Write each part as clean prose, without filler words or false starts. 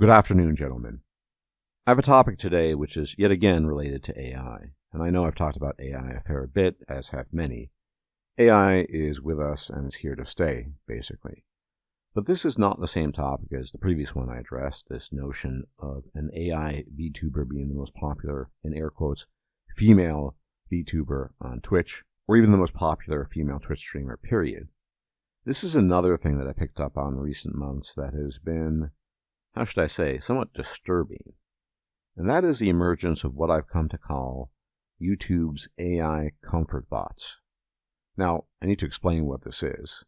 Good afternoon, gentlemen. I have a topic today which is yet again related to AI, and I know I've talked about AI a fair bit, as have many. AI is with us and is here to stay, basically. But this is not the same topic as the previous one I addressed, this notion of an AI VTuber being the most popular, in air quotes, female VTuber on Twitch, or even the most popular female Twitch streamer, period. This is another thing that I picked up on in recent months that has been, how should I say, somewhat disturbing. And that is the emergence of what I've come to call YouTube's AI comfort bots. Now, I need to explain what this is.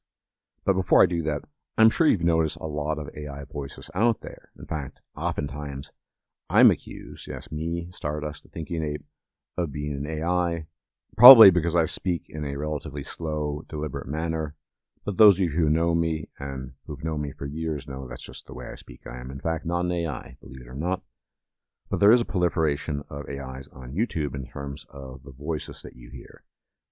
But before I do that, I'm sure you've noticed a lot of AI voices out there. In fact, oftentimes, I'm accused, yes, me, Stardust, the Thinking-Ape, of being an AI, probably because I speak in a relatively slow, deliberate manner. But those of you who know me and who've known me for years know that's just the way I speak. I am, in fact, not an AI, believe it or not. But there is a proliferation of AIs on YouTube in terms of the voices that you hear.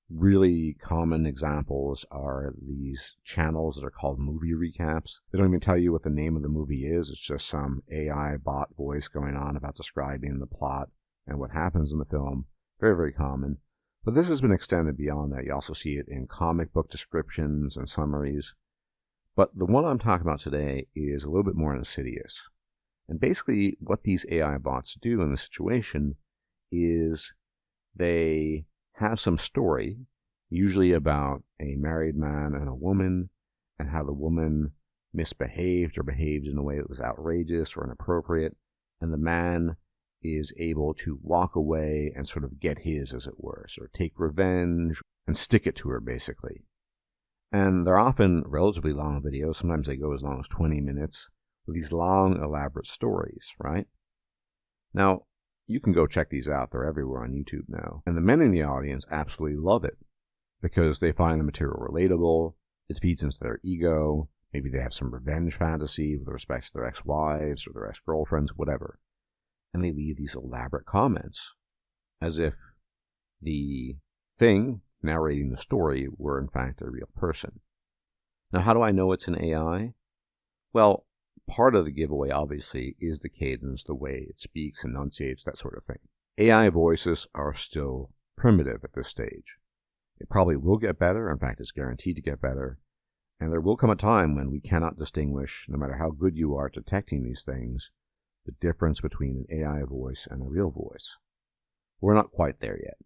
Really common examples are these channels that are called movie recaps. They don't even tell you what the name of the movie is. It's just some AI bot voice going on about describing the plot and what happens in the film. Very, very common. But this has been extended beyond that. You also see it in comic book descriptions and summaries. But the one I'm talking about today is a little bit more insidious. And basically what these AI bots do in this situation is they have some story, usually about a married man and a woman, and how the woman misbehaved or behaved in a way that was outrageous or inappropriate, and the man is able to walk away and sort of get his, as it were, sort of take revenge and stick it to her, basically. And they're often relatively long videos. Sometimes they go as long as 20 minutes with these long, elaborate stories, right? Now, you can go check these out. They're everywhere on YouTube now. And the men in the audience absolutely love it because they find the material relatable. It feeds into their ego. Maybe they have some revenge fantasy with respect to their ex-wives or their ex-girlfriends, whatever. And they leave these elaborate comments as if the thing narrating the story were in fact a real person. Now, how do I know it's an AI? Well, part of the giveaway, obviously, is the cadence, the way it speaks, enunciates, that sort of thing. AI voices are still primitive at this stage. It probably will get better. In fact, it's guaranteed to get better. And there will come a time when we cannot distinguish, no matter how good you are at detecting these things, the difference between an AI voice and a real voice. We're not quite there yet.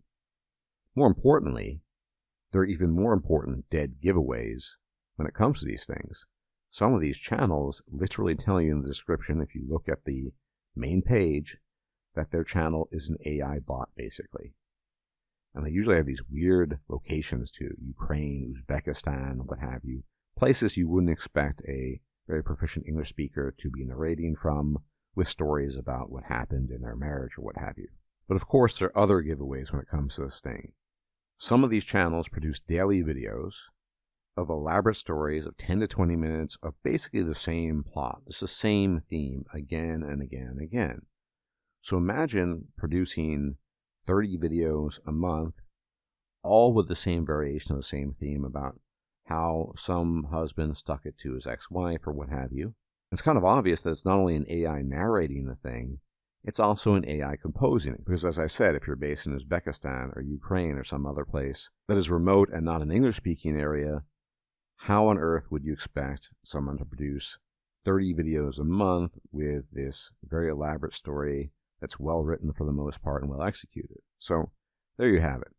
More importantly, there are even more important dead giveaways when it comes to these things. Some of these channels literally tell you in the description, if you look at the main page, that their channel is an AI bot, basically. And they usually have these weird locations too, Ukraine, Uzbekistan, what have you, places you wouldn't expect a very proficient English speaker to be narrating from, with stories about what happened in their marriage or what have you. But of course, there are other giveaways when it comes to this thing. Some of these channels produce daily videos of elaborate stories of 10 to 20 minutes of basically the same plot. It's the same theme again and again and again. So imagine producing 30 videos a month, all with the same variation of the same theme about how some husband stuck it to his ex-wife or what have you. It's kind of obvious that it's not only an AI narrating the thing, it's also an AI composing it. Because as I said, if you're based in Uzbekistan or Ukraine or some other place that is remote and not an English-speaking area, how on earth would you expect someone to produce 30 videos a month with this very elaborate story that's well written for the most part and well executed? So there you have it.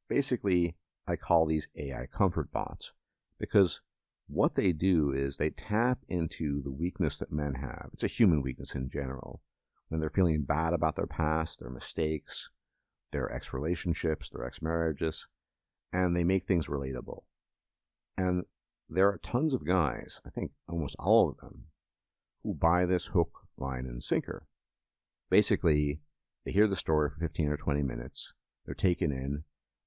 Basically, I call these AI comfort bots because what they do is they tap into the weakness that men have. It's a human weakness in general. When they're feeling bad about their past, their mistakes, their ex-relationships, their ex-marriages, and they make things relatable. And there are tons of guys, I think almost all of them, who buy this hook, line, and sinker. Basically, they hear the story for 15 or 20 minutes, they're taken in,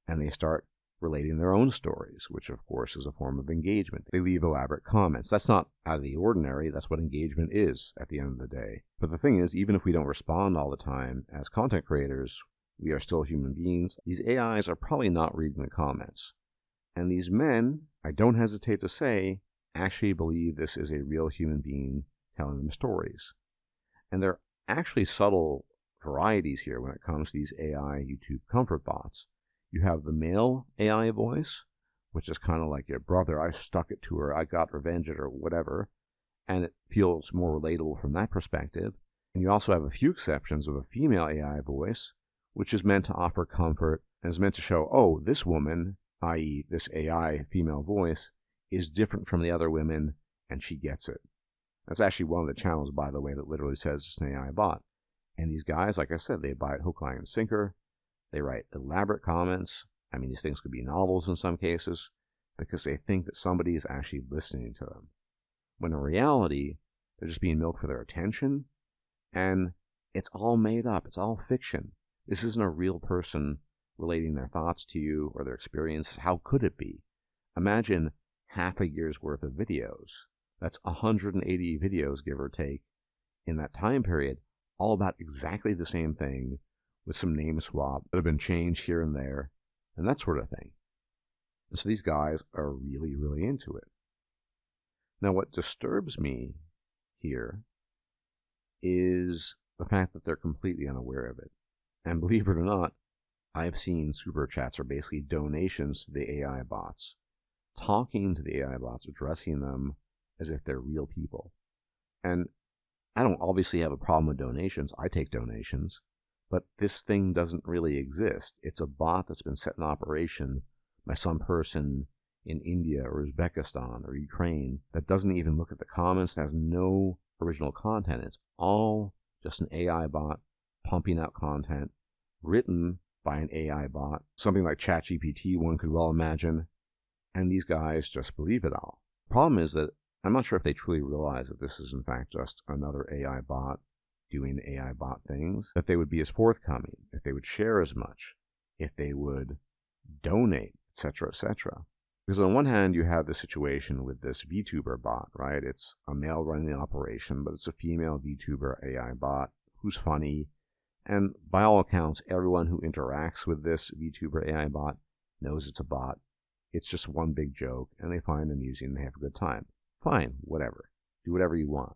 and they start relating their own stories, which of course is a form of engagement. They leave elaborate comments. That's not out of the ordinary. That's what engagement is at the end of the day. But the thing is, even if we don't respond all the time as content creators, we are still human beings. These AIs are probably not reading the comments. And these men, I don't hesitate to say, actually believe this is a real human being telling them stories. And there are actually subtle varieties here when it comes to these AI YouTube comfort bots. You have the male AI voice, which is kind of like your brother, I stuck it to her, I got revenge at her, whatever. And it feels more relatable from that perspective. And you also have a few exceptions of a female AI voice, which is meant to offer comfort and is meant to show, oh, this woman, i.e. this AI female voice, is different from the other women, and she gets it. That's actually one of the channels, by the way, that literally says it's an AI bot. And these guys, like I said, they buy it hook, line, and sinker. They write elaborate comments. I mean, these things could be novels in some cases, because they think that somebody is actually listening to them. When in reality, they're just being milked for their attention, and it's all made up. It's all fiction. This isn't a real person relating their thoughts to you or their experience. How could it be? Imagine half a year's worth of videos. That's 180 videos, give or take, in that time period, all about exactly the same thing, with some name swap that have been changed here and there, and that sort of thing. And so these guys are really, really into it. Now, what disturbs me here is the fact that they're completely unaware of it. And believe it or not, I've seen super chats, or basically donations to the AI bots, talking to the AI bots, addressing them as if they're real people. And I don't obviously have a problem with donations. I take donations. But this thing doesn't really exist. It's a bot that's been set in operation by some person in India or Uzbekistan or Ukraine that doesn't even look at the comments, that has no original content. It's all just an AI bot pumping out content written by an AI bot, something like ChatGPT, one could well imagine, and these guys just believe it all. The problem is that I'm not sure if they truly realize that this is in fact just another AI bot doing AI bot things, that they would be as forthcoming, if they would share as much, if they would donate, etc., etc. Because on one hand, you have the situation with this VTuber bot, right? It's a male running the operation, but it's a female VTuber AI bot who's funny. And by all accounts, everyone who interacts with this VTuber AI bot knows it's a bot. It's just one big joke, and they find it amusing and they have a good time. Fine, whatever. Do whatever you want.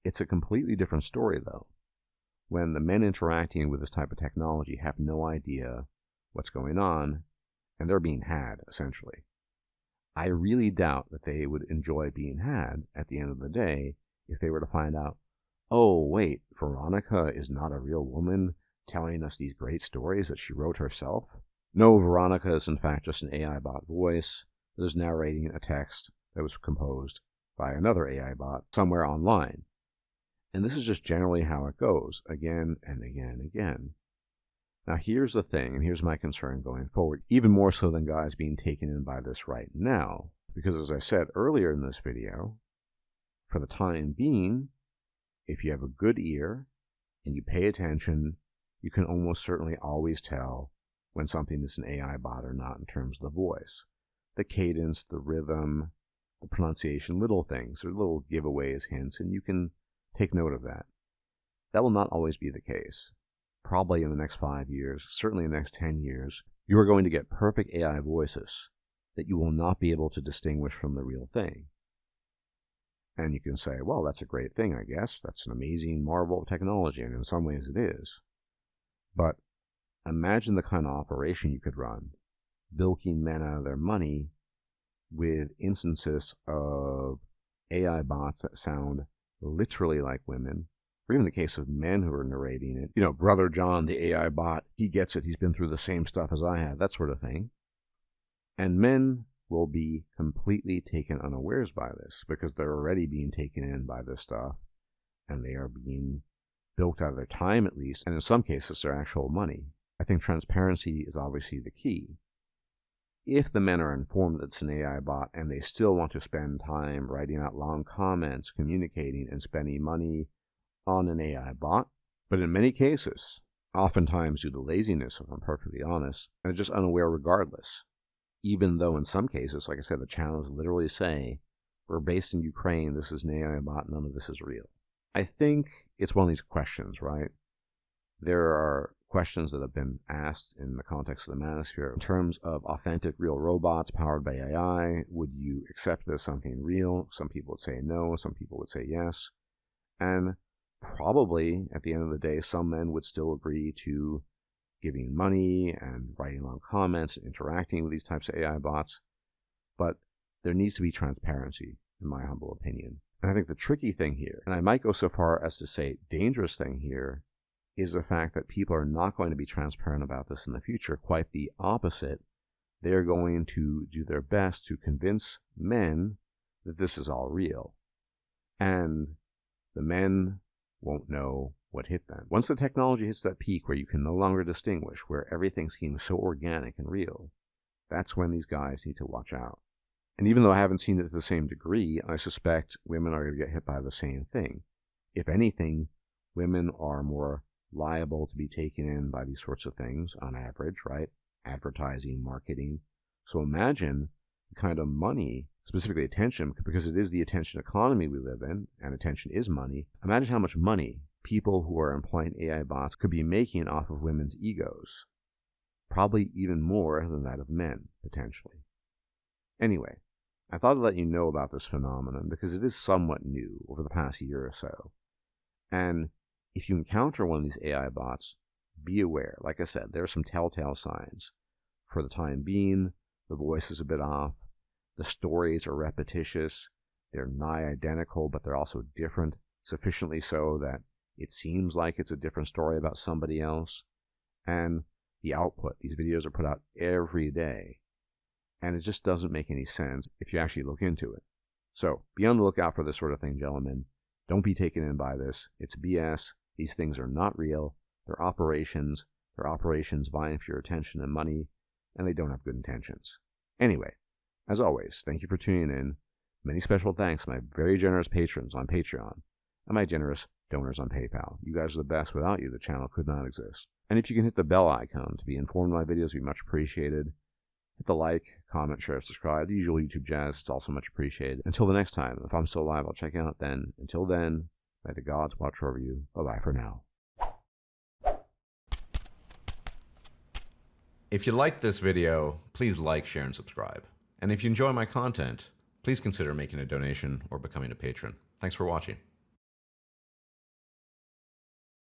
It's a completely different story, though, when the men interacting with this type of technology have no idea what's going on, and they're being had, essentially. I really doubt that they would enjoy being had at the end of the day if they were to find out, oh, wait, Veronica is not a real woman telling us these great stories that she wrote herself. No, Veronica is in fact just an AI bot voice that is narrating a text that was composed by another AI bot somewhere online. And this is just generally how it goes, again and again and again. Now here's the thing, and here's my concern going forward, even more so than guys being taken in by this right now. Because as I said earlier in this video, for the time being, if you have a good ear and you pay attention, you can almost certainly always tell when something is an AI bot or not in terms of the voice. The cadence, the rhythm, the pronunciation, little things, or little giveaways, hints, and you can take note of that. That will not always be the case. Probably in the next 5 years, certainly in the next 10 years, you are going to get perfect AI voices that you will not be able to distinguish from the real thing. And you can say, well, that's a great thing, I guess. That's an amazing marvel of technology, and in some ways it is. But imagine the kind of operation you could run, bilking men out of their money with instances of AI bots that sound literally like women, or even the case of men who are narrating it. You know, Brother John, the AI bot, he gets it. He's been through the same stuff as I have, that sort of thing. And men will be completely taken unawares by this because they're already being taken in by this stuff, and they are being bilked out of their time at least, and in some cases their actual money. I think transparency is obviously the key. If the men are informed that it's an AI bot and they still want to spend time writing out long comments, communicating, and spending money on an AI bot, but in many cases, oftentimes due to laziness, if I'm perfectly honest, they're just unaware regardless. Even though in some cases, like I said, the channels literally say, we're based in Ukraine, this is an AI bot, none of this is real. I think it's one of these questions, right? There are questions that have been asked in the context of the manosphere in terms of authentic real robots powered by AI. Would you accept this as something real? Some people would say no, some people would say yes. And Probably, at the end of the day, some men would still agree to giving money and writing long comments and interacting with these types of AI bots, but there needs to be transparency, in my humble opinion. And I think the tricky thing here, and I might go so far as to say dangerous thing here, is the fact that people are not going to be transparent about this in the future. Quite the opposite. They're going to do their best to convince men that this is all real. And the men won't know what hit them. Once the technology hits that peak where you can no longer distinguish, where everything seems so organic and real, that's when these guys need to watch out. And even though I haven't seen it to the same degree, I suspect women are going to get hit by the same thing. If anything, women are more liable to be taken in by these sorts of things on average, right? Advertising, marketing. So imagine the kind of money, specifically attention, because it is the attention economy we live in, and attention is money. Imagine how much money people who are employing AI bots could be making off of women's egos. Probably even more than that of men, potentially. Anyway, I thought I'd let you know about this phenomenon because it is somewhat new over the past year or so. And if you encounter one of these AI bots, be aware. Like I said, there are some telltale signs. For the time being, the voice is a bit off. The stories are repetitious. They're nigh identical, but they're also different, sufficiently so that it seems like it's a different story about somebody else. And the output, these videos are put out every day. And it just doesn't make any sense if you actually look into it. So be on the lookout for this sort of thing, gentlemen. Don't be taken in by this. It's BS. These things are not real. They're operations. They're operations vying for your attention and money, and they don't have good intentions. Anyway, as always, thank you for tuning in. Many special thanks to my very generous patrons on Patreon and my generous donors on PayPal. You guys are the best. Without you, the channel could not exist. And if you can hit the bell icon to be informed of my videos, it would be much appreciated. Hit the like, comment, share, subscribe, the usual YouTube jazz. It's also much appreciated. Until the next time, if I'm still alive, I'll check out then. Until then, may the gods watch over you. Bye-bye for now. If you liked this video, please like, share, and subscribe. And if you enjoy my content, please consider making a donation or becoming a patron. Thanks for watching.